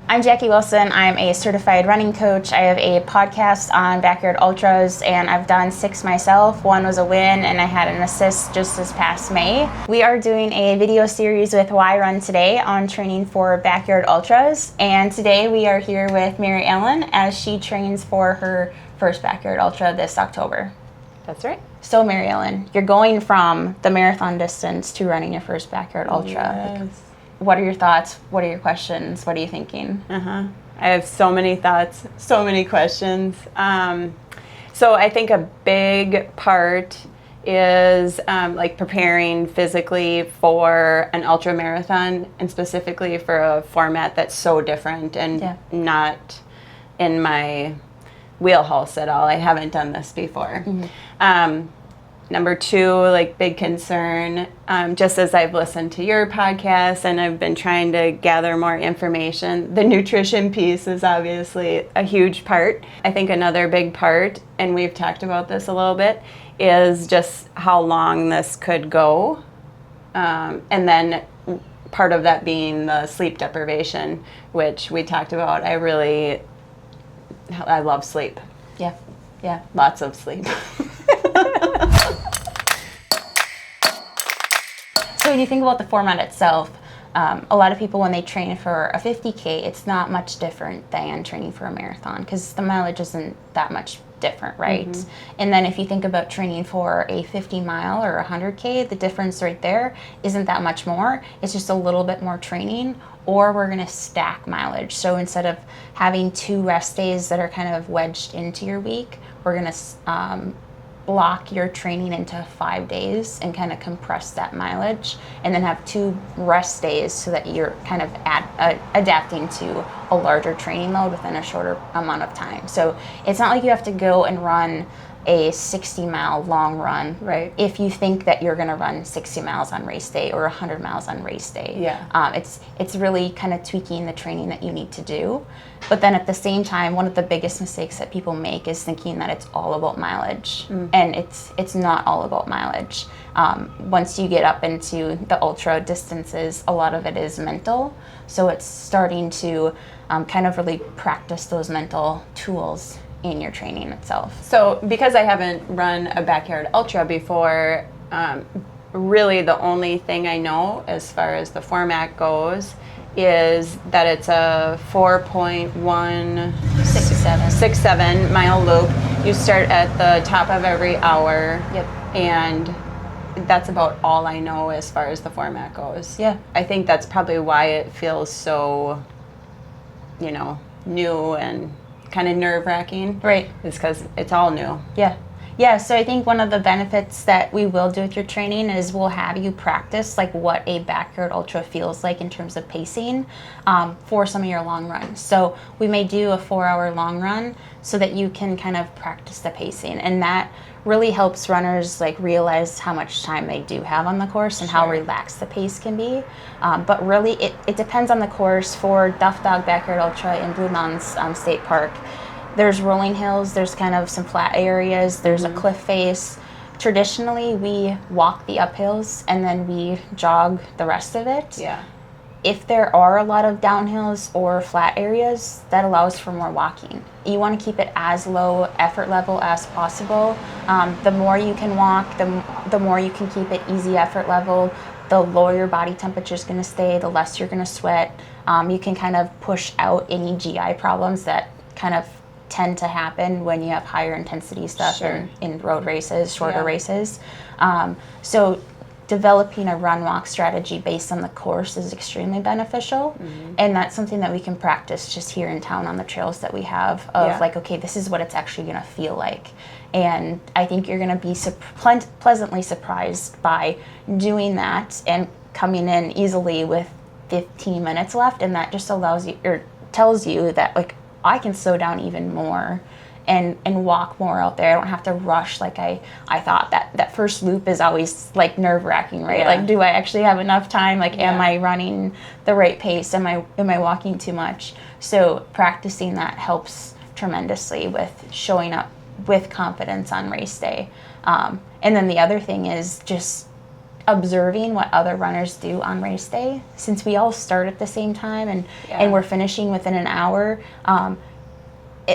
I'm Jackie Wilson. I'm a certified running coach. I have a podcast on backyard ultras, and I've done 6 myself. 1 was a win, and I had an assist just this past May. We are doing a video series with Why Run Today on training for backyard ultras, and today we are here with Mary Ellen as she trains for her first backyard ultra this October. That's right. So Mary Ellen, you're going from the marathon distance to running your first backyard ultra. Yes. What are your thoughts? What are your questions? What are you thinking? I have so many thoughts, so many questions. So I think a big part is like preparing physically for an ultra marathon, and specifically for a format that's so different and not in my wheelhouse at all. I haven't done this before. Number 2, like big concern, just as I've listened to your podcast and I've been trying to gather more information, the nutrition piece is obviously a huge part. I think another big part, and we've talked about this a little bit, is just how long this could go. And then part of that being the sleep deprivation, which we talked about. I love sleep. Yeah. Lots of sleep. So when you think about the format itself, a lot of people, when they train for a 50K, it's not much different than training for a marathon because the mileage isn't that much different, right? And then if you think about training for a 50 mile or 100K, the difference right there isn't that much more. It's just a little bit more training, or we're going to stack mileage. So instead of having 2 rest days that are kind of wedged into your week, we're going to block your training into 5 days and kind of compress that mileage, and then have 2 rest days so that you're kind of adapting to a larger training load within a shorter amount of time. So it's not like you have to go and run a 60-mile long run, right? If you think that you're going to run 60 miles on race day or 100 miles on race day. It's really kind of tweaking the training that you need to do. But then at the same time, one of the biggest mistakes that people make is thinking that it's all about mileage, and it's not all about mileage. Once you get up into the ultra distances, a lot of it is mental. So it's starting to kind of really practice those mental tools in your training itself. So because I haven't run a backyard ultra before, really the only thing I know as far as the format goes is that it's a 4.167 mile loop. You start at the top of every hour. And that's about all I know as far as the format goes. I think that's probably why it feels so, new and kind of nerve-wracking. Right. Is because it's all new. So I think one of the benefits that we will do with your training is we'll have you practice like what a backyard ultra feels like in terms of pacing for some of your long runs. So we may do a 4-hour long run so that you can kind of practice the pacing, and that really helps runners like realize how much time they do have on the course and how relaxed the pace can be. But really it depends on the course. For Duff Dog Backyard Ultra in Blue Mountains State Park, there's rolling hills, there's kind of some flat areas, there's a cliff face. Traditionally, we walk the uphills and then we jog the rest of it. If there are a lot of downhills or flat areas, that allows for more walking. You want to keep it as low effort level as possible. The more you can walk, the more you can keep it easy effort level, the lower your body temperature is going to stay, the less you're going to sweat. You can kind of push out any GI problems that kind of tend to happen when you have higher intensity stuff in road races, shorter races. So developing a run-walk strategy based on the course is extremely beneficial, and that's something that we can practice just here in town on the trails that we have of like, okay, this is what it's actually going to feel like. And I think you're going to be pleasantly surprised by doing that and coming in easily with 15 minutes left, and that just allows you, or tells you that like, I can slow down even more and walk more out there. I don't have to rush like I thought. That first loop is always like nerve-wracking, right? Like, do I actually have enough time? Like, am I running the right pace? Am I walking too much? So practicing that helps tremendously with showing up with confidence on race day. And then the other thing is just observing what other runners do on race day, since we all start at the same time and Yeah. and we're finishing within an hour.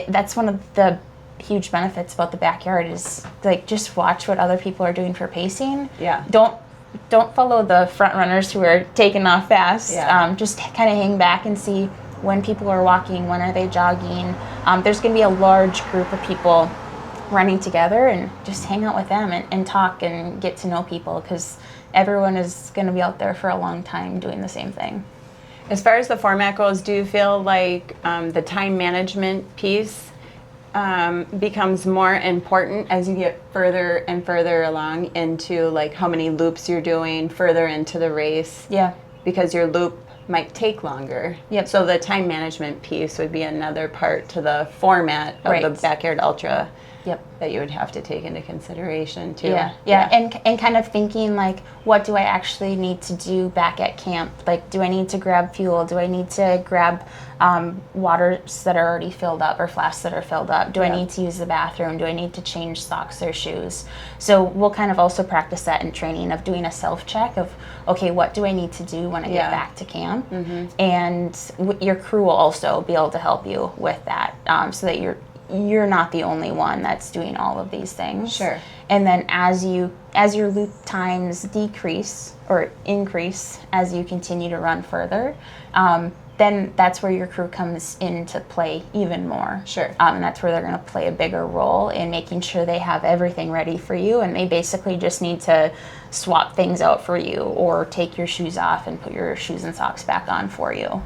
That's one of the huge benefits about the backyard is like just watch what other people are doing for pacing. Yeah. Don't follow the front runners who are taking off fast. Yeah. Just kind of hang back and see when people are walking, when are they jogging. There's going to be a large group of people running together, and just hang out with them and talk and get to know people, because everyone is going to be out there for a long time doing the same thing. As far as the format goes, do you feel like the time management piece becomes more important as you get further and further along into like how many loops you're doing further into the race? Yeah. Because your loop might take longer. Yep. So the time management piece would be another part to the format of Right. the Backyard Ultra. Yep. That you would have to take into consideration too. Yeah. And kind of thinking like, what do I actually need to do back at camp? Like, do I need to grab fuel? Do I need to grab waters that are already filled up or flasks that are filled up? Do I need to use the bathroom? Do I need to change socks or shoes? So we'll kind of also practice that in training of doing a self-check of, okay, what do I need to do when I get back to camp? Mm-hmm. And your crew will also be able to help you with that, so that you're not the only one that's doing all of these things. Sure. And then as your loop times decrease or increase as you continue to run further, then that's where your crew comes into play even more. Sure. And that's where they're going to play a bigger role in making sure they have everything ready for you, and they basically just need to swap things out for you or take your shoes off and put your shoes and socks back on for you.